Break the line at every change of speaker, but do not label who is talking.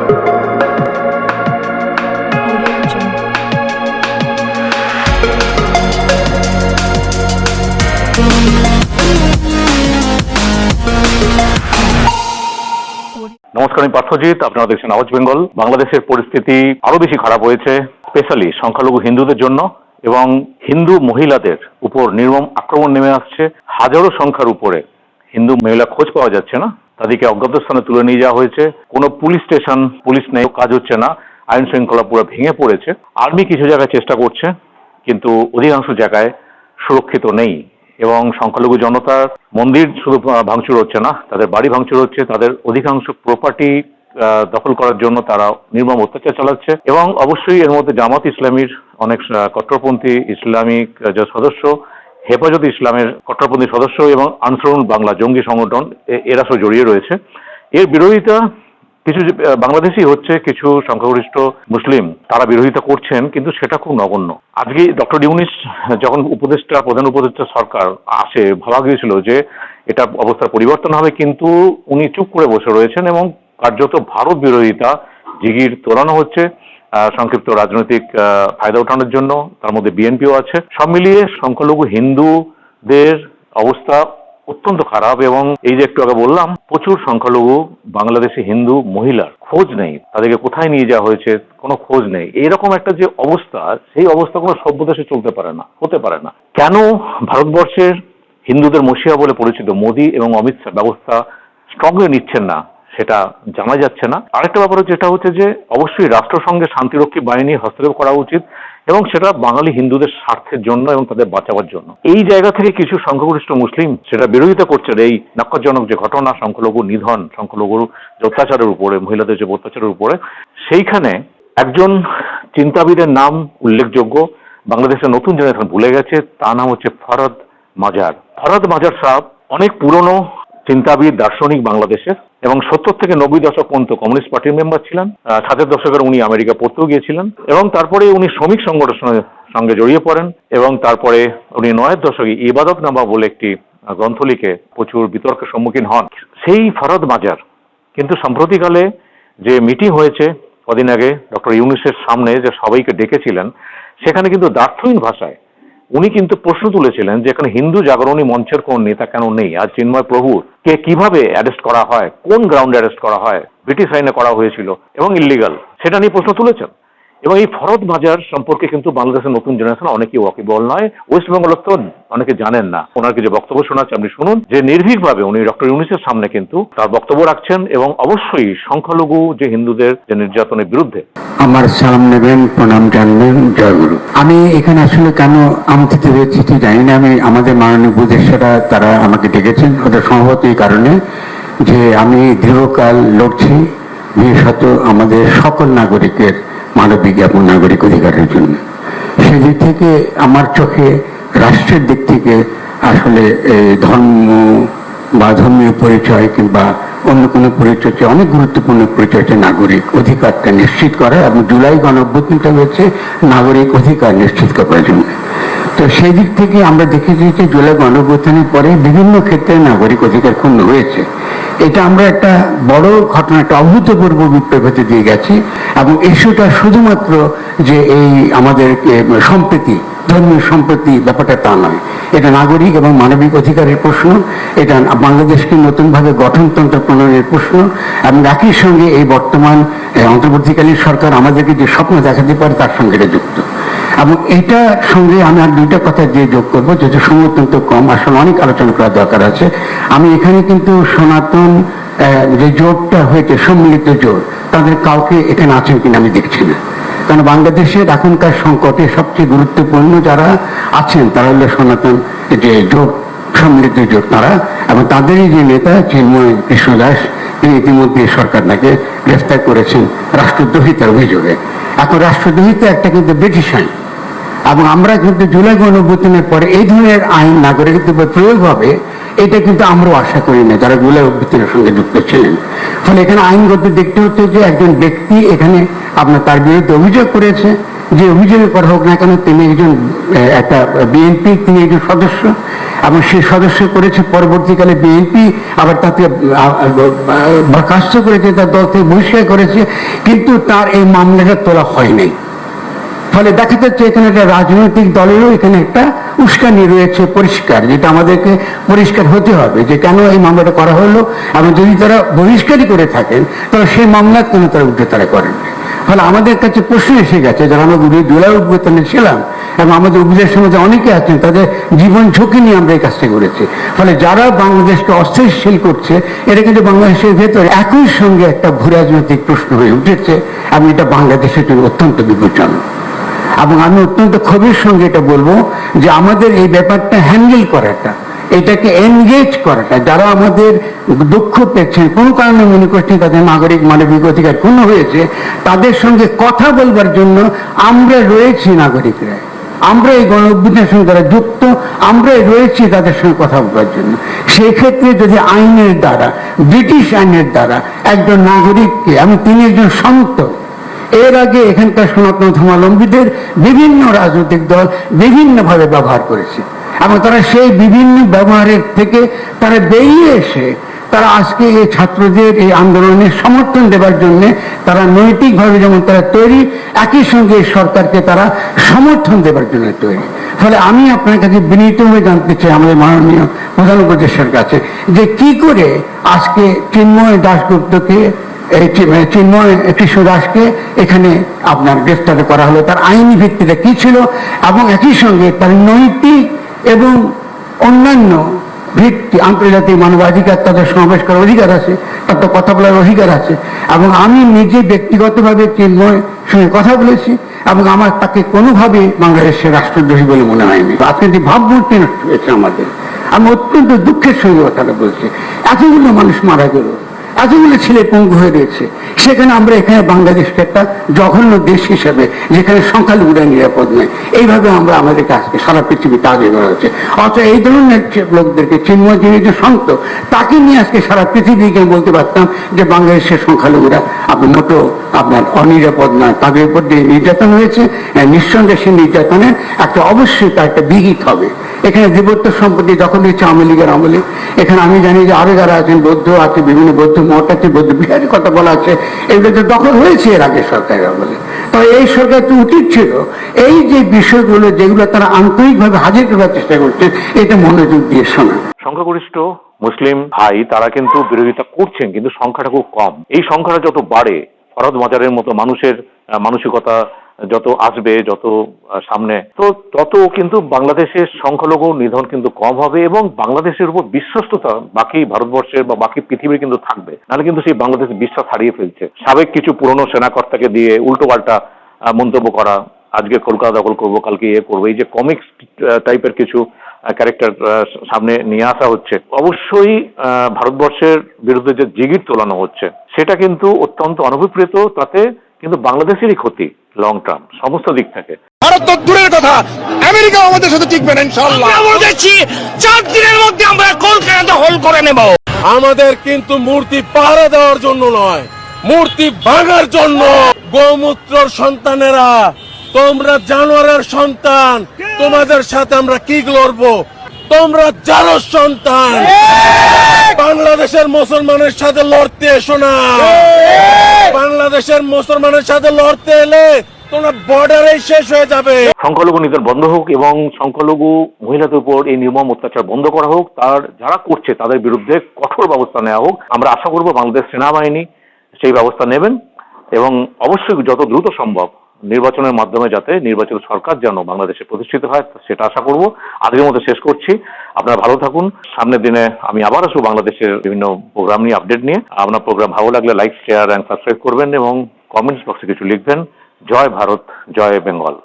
নমস্কার, আমি পার্থজিৎ। আপনারা দেখছেন আওয়াজ বেঙ্গল। বাংলাদেশের পরিস্থিতি আরো বেশি খারাপ হয়েছে, স্পেশালি সংখ্যালঘু হিন্দুদের জন্য, এবং হিন্দু মহিলাদের উপর নির্মম আক্রমণ নেমে আসছে। হাজারো সংখ্যার উপরে হিন্দু মহিলা খোঁজ পাওয়া যাচ্ছে না, তাদেরকে অজ্ঞাত স্থানে তুলে নিয়ে যাওয়া হয়েছে। কোনো পুলিশ স্টেশন, পুলিশ নেই, কাজ হচ্ছে না, আইন শৃঙ্খলা পুরো ভেঙে পড়েছে। আর্মি কিছু জায়গায় চেষ্টা করছে, কিন্তু অধিকাংশ জায়গায় সুরক্ষিত নেই। এবং সংখ্যালঘু জনতার মন্দির শুধু ভাঙচুর হচ্ছে না, তাদের বাড়ি ভাঙচুর হচ্ছে, তাদের অধিকাংশ প্রপার্টি দখল করার জন্য তারা নির্মম অত্যাচার চালাচ্ছে। এবং অবশ্যই এর মধ্যে জামাত ইসলামীর অনেক কট্টরপন্থী ইসলামিক যে সদস্য, হেফাজত ইসলামের কট্টরপন্থী সদস্য এবং আনসারুল বাংলা জঙ্গি সংগঠন, এরা সব জড়িয়ে রয়েছে। এর বিরোধিতা কিছু বাংলাদেশই হচ্ছে, কিছু সংখ্যাগরিষ্ঠ মুসলিম তারা বিরোধিতা করছেন, কিন্তু সেটা খুব নগণ্য। আজকে ডক্টর ইউনূস যখন প্রধান উপদেষ্টা সরকার আসে, ভাবা গিয়েছিল যে এটা অবস্থার পরিবর্তন হবে, কিন্তু উনি চুপ করে বসে রয়েছেন এবং কার্যত ভারত বিরোধিতা জিগির তোলানো হচ্ছে সংক্ষিপ্ত রাজনৈতিক ফায়দা ওঠানোর জন্য। তার মধ্যে বিএনপিও আছে। সব মিলিয়ে সংখ্যালঘু হিন্দুদের অবস্থা অত্যন্ত খারাপ। এবং এই যে একটু আগে বললাম, প্রচুর সংখ্যালঘু বাংলাদেশি হিন্দু মহিলার খোঁজ নেই, তাদেরকে কোথায় নিয়ে যাওয়া হয়েছে কোনো খোঁজ নেই। এইরকম একটা যে অবস্থা, সেই অবস্থা কোনো সভ্য দেশে চলতে পারে না, হতে পারে না। কেন ভারতবর্ষের হিন্দুদের মসিহা বলে পরিচিত মোদী এবং অমিত শাহ ব্যবস্থা স্ট্রংলি নিচ্ছেন না, সেটা জানা যাচ্ছে না। আরেকটা ব্যাপার যেটা হচ্ছে যে অবশ্যই রাষ্ট্রসংঘে শান্তিরক্ষী বাহিনী হস্তক্ষেপ করা উচিত, এবং সেটা বাঙালি হিন্দুদের স্বার্থের জন্য এবং তাদের বাঁচাবার জন্য। এই জায়গা থেকে কিছু সংখ্যাগরিষ্ঠ মুসলিম সেটা বিরোধিতা করছেন। এই নাক্কারজনক যে ঘটনা, সংখ্যালঘু নিধন, সংখ্যালঘুর যে অত্যাচারের উপরে, মহিলাদের যে অত্যাচারের উপরে, সেইখানে একজন চিন্তাবিদের নাম উল্লেখযোগ্য, বাংলাদেশের নতুন জেনারেশন ভুলে গেছে, তার নাম হচ্ছে ফরহাদ মাজার। ফরহাদ মাজার সাহেব অনেক পুরনো চিন্তাবিদ, দার্শনিক বাংলাদেশের, এবং 70 থেকে 90 দশক পর্যন্ত কমিউনিস্ট পার্টির মেম্বার ছিলেন। 60-এর দশকের উনি আমেরিকা পড়তেও গিয়েছিলেন, এবং তারপরে উনি শ্রমিক সংগঠনের সঙ্গে জড়িয়ে পড়েন, এবং তারপরে উনি 90-এর দশকে ইবাদতনামা বলে একটি গ্রন্থ লিখে প্রচুর বিতর্কের সম্মুখীন হন। সেই ফরহাদ মাজার কিন্তু সম্প্রতিকালে যে মিটিং হয়েছে কদিন আগে ডক্টর ইউনূসের সামনে, যে সবাইকে ডেকেছিলেন, সেখানে কিন্তু দার্থহীন ভাষায় উনি কিন্তু প্রশ্ন তুলেছিলেন যে এখানে হিন্দু জাগরণী মঞ্চের কোন নেতা কেন নেই? আর চিন্ময় প্রভুর কে কিভাবে অ্যারেস্ট করা হয়, কোন গ্রাউন্ডে অ্যারেস্ট করা হয়, ব্রিটিশ আইনে করা হয়েছিল এবং ইলিগাল, সেটা নিয়ে প্রশ্ন তুলেছেন। এবং এই ফরহাদ মাজার সম্পর্কে কিন্তু বাংলাদেশের নতুন জেনারেশন অনেকেই ওয়াকিবহল নয়, ওয়েস্ট বেঙ্গলের তো অনেকে জানেন না। ওনার কিছু বক্তব্য শোনাচ্ছে, আপনি শুনুন, যে নির্ভীকভাবে উনি ডক্টর ইউনূসের সামনে কিন্তু তার বক্তব্য রাখছেন, এবং অবশ্যই সংখ্যালঘু যে হিন্দুদের যে নির্যাতনের বিরুদ্ধে।
আমার সালাম নেবেন, প্রণাম জানবেন, জয়গুরু। আমি এখানে আসলে কেন আমন্ত্রিত হয়েছি জানি না। আমি আমাদের মাননীয় উপদেষ্টারা তারা আমাকে ডেকেছেন, ওটা সম্ভবত এই কারণে যে আমি দীর্ঘকাল লড়ছি বিশেষত আমাদের সকল নাগরিকের মানবিক এবং নাগরিক অধিকারের জন্য। সেদিক থেকে আমার চোখে রাষ্ট্রের দিক থেকে আসলে ধর্ম বা ধর্মীয় পরিচয় কিংবা অন্য কোনো পরিচয়, অনেক গুরুত্বপূর্ণ পরিচয় হচ্ছে নাগরিক অধিকারটা নিশ্চিত করা, এবং জুলাই গণঅভ্যুত্থানটা হয়েছে নাগরিক অধিকার নিশ্চিত করার জন্য। তো সেই দিক থেকে আমরা দেখেছি যে জুলাই গণঅভ্যুত্থানের পরে বিভিন্ন ক্ষেত্রে নাগরিক অধিকার ক্ষুণ্ণ হয়েছে। এটা আমরা একটা বড় ঘটনা, একটা অভূতপূর্ব বিপ্লবতে দিয়ে গেছি। এবং ইস্যুটা শুধুমাত্র যে এই আমাদের সম্প্রীতি, ধর্মীয় সম্প্রীতি ব্যাপারটা তা নয়, এটা নাগরিক এবং মানবিক অধিকারের প্রশ্ন, এটা বাংলাদেশকে নতুনভাবে গঠনতন্ত্র প্রণয়নের প্রশ্ন, এবং একই সঙ্গে এই বর্তমান অন্তর্বর্তীকালীন সরকার আমাদেরকে যে স্বপ্ন দেখাতে পারে তার সঙ্গে এটা যুক্ত। এবং এটার সঙ্গে আমি আর দুইটা কথা দিয়ে যোগ করবো, যেটা সময় অত্যন্ত কম, আসলে অনেক আলোচনা করার দরকার আছে। আমি এখানে কিন্তু সনাতন যে জোটটা হয়েছে, সম্মিলিত জোট, তাদের কাউকে এখানে আছেন কিনা আমি দেখছি না। কারণ বাংলাদেশের এখনকার সংকটে সবচেয়ে গুরুত্বপূর্ণ যারা আছেন তারা হলো সনাতন যে জোট, সম্মিলিত জোট তারা, এবং তাদেরই যে নেতা চিন্ময় কৃষ্ণ দাস, তিনি ইতিমধ্যে সরকার তাকে গ্রেফতার করেছেন রাষ্ট্রদ্রোহিতার অভিযোগে। এখন রাষ্ট্রদ্রোহিতা একটা কিন্তু ব্রিটিশ আইন, এবং আমরা কিন্তু জুলাই গণঅভ্যুত্থানের পরে এই ধরনের আইন নাগরিকত্বের উপর প্রয়োগ হবে এটা কিন্তু আমরাও আশা করি না যারা জুলাই অভ্যুত্থানের সঙ্গে যুক্ত ছিলেন। ফলে এখানে আইনগত দেখতে হচ্ছে যে একজন ব্যক্তি এখানে আপনার তার বিরুদ্ধে অভিযোগ করেছে, যে অভিযোগ করা হোক না কেন তিনি একজন একটা বিএনপি, তিনি একজন সদস্য এবং সেই সদস্য করেছে, পরবর্তীকালে বিএনপি আবার তাকে বরখাস্ত করেছে, তার দল থেকে বহিষ্কার করেছে, কিন্তু তার এই মামলাটা তোলা হয় নাই। ফলে দেখা যাচ্ছে এখানে একটা রাজনৈতিক দলেরও এখানে একটা উস্কানি রয়েছে পরিষ্কার, যেটা আমাদেরকে পরিষ্কার হতে হবে যে কেন এই মামলাটা করা হলো, এবং যদি তারা বহিষ্কারই করে থাকেন তাহলে সেই মামলা কেন তারা উঠে তারা করেন। ফলে আমাদের কাছে প্রশ্ন এসে গেছে, যারা আমরা জুলাই অভ্যুত্থানে ছিলাম এবং আমাদের উপদেশ সমাজে অনেকে আছেন, তাদের জীবন ঝুঁকি নিয়ে আমরা এই কাজটা করেছি। ফলে যারা বাংলাদেশকে অস্থিতিশীল করছে এটা কিন্তু বাংলাদেশের ভেতরে একই সঙ্গে একটা ভূরাজনৈতিক প্রশ্ন হয়ে উঠেছে, এবং এটা বাংলাদেশের জন্য অত্যন্ত বিপজ্জনক। এবং আমি অত্যন্ত ক্ষোভের সঙ্গে এটা বলবো যে আমাদের এই ব্যাপারটা হ্যান্ডেল করাটা, এটাকে এনগেজ করাটা, যারা আমাদের দুঃখ পেয়েছেন, কোনো কারণে মনে করছেন তাদের নাগরিক মানবিক অধিকার ক্ষুণ্ণ হয়েছে, তাদের সঙ্গে কথা বলবার জন্য আমরা রয়েছি নাগরিকরা, আমরা এই গণ অভ্যুত্থানের সঙ্গে যারা যুক্ত, আমরাই রয়েছি তাদের সঙ্গে কথা বলবার জন্য। সেই ক্ষেত্রে যদি আইনের দ্বারা, ব্রিটিশ আইনের দ্বারা একজন নাগরিককে, আমি তিনি একজন সন্ত, এর আগে এখানকার সনাতন ধর্মাবলম্বীদের বিভিন্ন রাজনৈতিক দল বিভিন্নভাবে ব্যবহার করেছে, এবং তারা সেই বিভিন্ন ব্যবহারের থেকে তারা বেরিয়ে এসে তারা আজকে এই ছাত্রদের এই আন্দোলনের সমর্থন দেবার জন্য তারা নৈতিকভাবে যেমন তারা তৈরি, একই সঙ্গে সরকারকে তারা সমর্থন দেবার জন্য তৈরি। ফলে আমি আপনার কাছে বিনীতভাবে জানতে চাই আমাদের মাননীয় প্রধান উপদেষ্টার কাছে যে কি করে আজকে চিন্ময় দাশগুপ্তকে, চিন্ময় কৃষ্ণ দাসকে এখানে আপনার গ্রেফতার করা হলো, তার আইনি ভিত্তিটা কি ছিল, এবং একই সঙ্গে তার নৈতিক এবং অন্যান্য ভিত্তি, আন্তর্জাতিক মানবাধিকার, তাদের সমাবেশ করার অধিকার আছে, তার তো কথা বলার অধিকার আছে। এবং আমি নিজে ব্যক্তিগতভাবে চিন্ময় সঙ্গে কথা বলেছি, এবং আমার তাকে কোনোভাবে বাংলাদেশের রাষ্ট্রদ্রোহী বলে মনে হয়নি। রাজনৈতিক ভাবমূর্তি নষ্ট হয়েছে আমাদের, আমি অত্যন্ত দুঃখের সঙ্গে কথাটা বলছি। এতগুলো মানুষ মারা গেল, এতগুলো ছেলে পঙ্গু হয়ে রয়েছে, সেখানে আমরা এখানে বাংলাদেশকে একটা জঘন্য দেশ হিসেবে, যেখানে সংখ্যালঘুরা নিরাপদ নয়, এইভাবে আমরা আমাদের কাজকে সারা পৃথিবীতে আগে করা হচ্ছে। অথচ এই ধরনের লোকদেরকে, চিন্ময় যিনি যে সন্ত, তাকে নিয়ে আজকে সারা পৃথিবীকে বলতে পারতাম যে বাংলাদেশের সংখ্যালঘুরা আপনার মোটো আপনার অনিরাপদ নয়, তাদের উপর যে নির্যাতন হয়েছে, নিঃসন্দেহে সেই নির্যাতনের একটা অবশ্যই তার একটা বিহিত হবে। এখানে জীবত্ব সম্পত্তি দখল হয়েছে আওয়ামী লীগের আমলে। এখানে আমি জানি যে আরো যারা আছেন, বৌদ্ধ আছে, বিভিন্ন বৌদ্ধ মঠ আছে, বৌদ্ধ বিহারের কথা বলা আছে, এগুলো তো দখল হয়েছে এর আগে সরকারের আমলে। তবে এই সরকার তো উচিত ছিল এই যে বিষয়গুলো যেগুলো তারা আন্তরিকভাবে হাজির করার চেষ্টা করছে, এটা মনোযোগ দিয়ে শোনা।
সংখ্যাগরিষ্ঠ মুসলিম ভাই তারা কিন্তু বিরোধিতা করছেন, কিন্তু সংখ্যাটা খুব কম। এই সংখ্যাটা যত বাড়ে, ফরদ মাজারের মতো মানুষের মানসিকতা যত আসবে, যত সামনে, তো তত কিন্তু বাংলাদেশের সংখ্যালঘু নিধন কিন্তু কম হবে, এবং বাংলাদেশের উপর বিশ্বস্ততা বাকি ভারতবর্ষের বা বাকি পৃথিবীর কিন্তু থাকবে। নাহলে কিন্তু সেই বাংলাদেশ বিশ্বাস হারিয়ে ফেলছে। সাবেক কিছু পুরনো সেনাকর্তাকে দিয়ে উল্টো পাল্টা মন্তব্য করা, আজকে কলকাতা দখল করবো, কালকে করবো, এই যে কমিক্স টাইপের কিছু ক্যারেক্টার সামনে নিয়ে আসা হচ্ছে, অবশ্যই ভারতবর্ষের বিরুদ্ধে যে জিগির তোলানো হচ্ছে সেটা কিন্তু অত্যন্ত অনভিপ্রেত। তাতে কিন্তু বাংলাদেশেরই ক্ষতি লং টার্ম সমস্ত দিক থেকে।
ভারত তো দূরের কথা, আমেরিকা আমাদের সাথে টিকবে না ইনশাআল্লাহ। আমরা বলছি 4 দিনের মধ্যে আমরা কলকাতা দখল করে নেব।
আমাদের কিন্তু মূর্তি পাহারা দেওয়ার জন্য নয়, মূর্তি ভাঙার জন্য। গোমূত্রর সন্তানেরা, তোমরা জানোয়ারের সন্তান, তোমাদের সাথে আমরা কি লড়বো? তোমরা জারজ সন্তান, বাংলাদেশের মুসলমানের সাথে লড়তে এসো না। বাংলাদেশের মুসলমানের সাথে লড়তে এলে তোমরা বর্ডারে শেষ হয়ে যাবে।
সংখ্যালঘু নিধন বন্ধ হোক এবং সংখ্যালঘু মহিলাদের উপর এই নির্মম অত্যাচার বন্ধ করা হোক, তার যারা করছে তাদের বিরুদ্ধে কঠোর ব্যবস্থা নেওয়া হোক। আমরা আশা করব বাংলাদেশ সেনাবাহিনী সেই ব্যবস্থা নেবেন, এবং অবশ্যই যত দ্রুত সম্ভব নির্বাচনের মাধ্যমে যাতে নির্বাচিত সরকার যেন বাংলাদেশে প্রতিষ্ঠিত হয় সেটা আশা করব। আজকের মতো শেষ করছি, আপনারা ভালো থাকুন। সামনের দিনে আমি আবার আসবো বাংলাদেশের বিভিন্ন প্রোগ্রাম নিয়ে, আপডেট নিয়ে। আপনার প্রোগ্রাম ভালো লাগলে লাইক, শেয়ার অ্যান্ড সাবস্ক্রাইব করবেন, এবং কমেন্টস বক্সে কিছু লিখবেন। জয় ভারত, জয় বেঙ্গল।